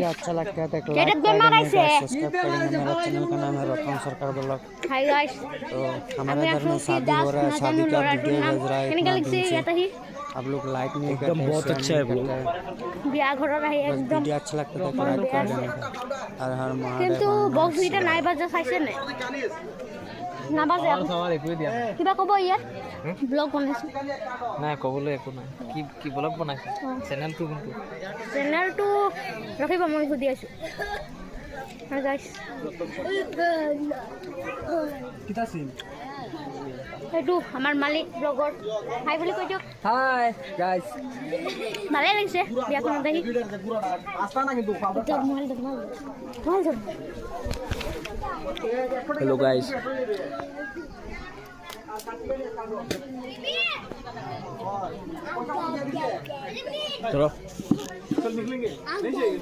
अच्छा लगता है तो लाइक सब्सक्राइब करेंगे। मेरा चैनल का नाम है रतन सरकार ब्लॉग। हाय गाइस, तो हमारे घर में शादी हो रहा है, शादी का वीडियो भेज रहा है इतना दिन से। आप लोग लाइक नहीं करते हैं, बहुत अच्छा है ब्लॉग। बिया घर रही बस एकदम वीडियो अच्छा लगता है तो लाइक कर देना। हर हर महादेव। কিন্তু বক্স এটা নাই বাজা চাইছে নে না বাজে সবার একোৱে দিয়া নাই। কিবা কব ইয়াত ব্লগ বনাইছো নাই ক'বলৈ একো নাই। কি কি ব্লগ বনাইছে? চেনেলটো কোনটো? চেনেলটো ৰখিব মই সুধি আছো। হাই গাইস, কিটা চিন? এইটো আমাৰ মালিক ব্লগৰ হাই বুলি কৈ দিয়ক। Hi guys. ভালে লাগিছে বিয়াখনত আহি। আস্তা না কিন্তু हेलो गाइस, चलो चल निकलेंगे नहीं चाहिए।